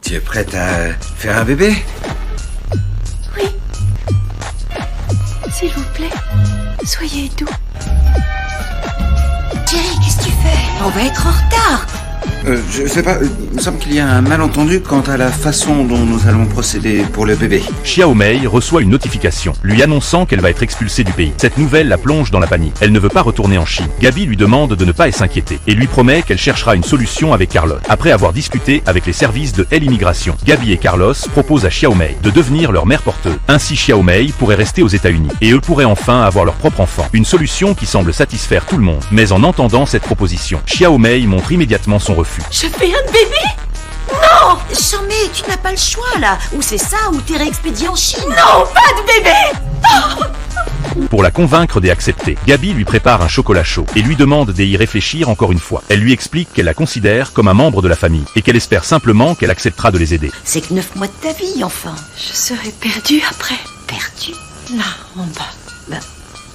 Tu es prête à faire un bébé? Oui. S'il vous plaît, soyez doux. Thierry, qu'est-ce que tu fais? On va être en retard. Je sais pas, il me semble qu'il y a un malentendu quant à la façon dont nous allons procéder pour le bébé. Xiao Mei reçoit une notification, lui annonçant qu'elle va être expulsée du pays. Cette nouvelle la plonge dans la panique. Elle ne veut pas retourner en Chine. Gabi lui demande de ne pas s'inquiéter et lui promet qu'elle cherchera une solution avec Carlos. Après avoir discuté avec les services de L-Immigration, Gabi et Carlos proposent à Xiao Mei de devenir leur mère porteuse. Ainsi Xiao Mei pourrait rester aux États-Unis et eux pourraient enfin avoir leur propre enfant. Une solution qui semble satisfaire tout le monde. Mais en entendant cette proposition, Xiao Mei montre immédiatement son refus. Je fais un bébé? Non! Chamé, tu n'as pas le choix là. Ou c'est ça, ou t'es réexpédié en Chine. Non, pas de bébé! Pour la convaincre d'y accepter, Gabi lui prépare un chocolat chaud et lui demande d'y réfléchir encore une fois. Elle lui explique qu'elle la considère comme un membre de la famille et qu'elle espère simplement qu'elle acceptera de les aider. C'est que 9 mois de ta vie, enfin. Je serai perdue après. Perdu? Là, en bas. Ben,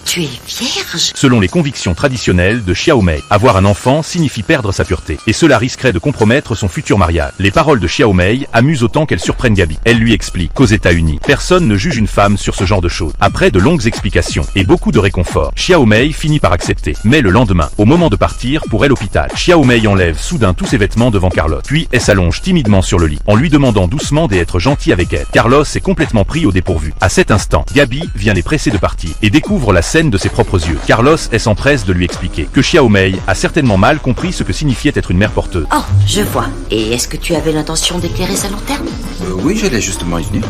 tu es vierge? Selon les convictions traditionnelles de Xiao Mei, avoir un enfant signifie perdre sa pureté, et cela risquerait de compromettre son futur mariage. Les paroles de Xiao Mei amusent autant qu'elles surprennent Gabi. Elle lui explique qu'aux États-Unis, personne ne juge une femme sur ce genre de choses. Après de longues explications et beaucoup de réconfort, Xiao Mei finit par accepter. Mais le lendemain, au moment de partir pour l'hôpital, Xiao Mei enlève soudain tous ses vêtements devant Carlos, puis elle s'allonge timidement sur le lit, en lui demandant doucement d'être gentil avec elle. Carlos est complètement pris au dépourvu. À cet instant, Gabi vient les presser de partir et découvre la scène de ses propres yeux. Carlos s'empresse de lui expliquer que Xiao Mei a certainement mal compris ce que signifiait être une mère porteuse. Oh, je vois. Et est-ce que tu avais l'intention d'éclairer sa lanterne? Oui, j'allais justement y venir.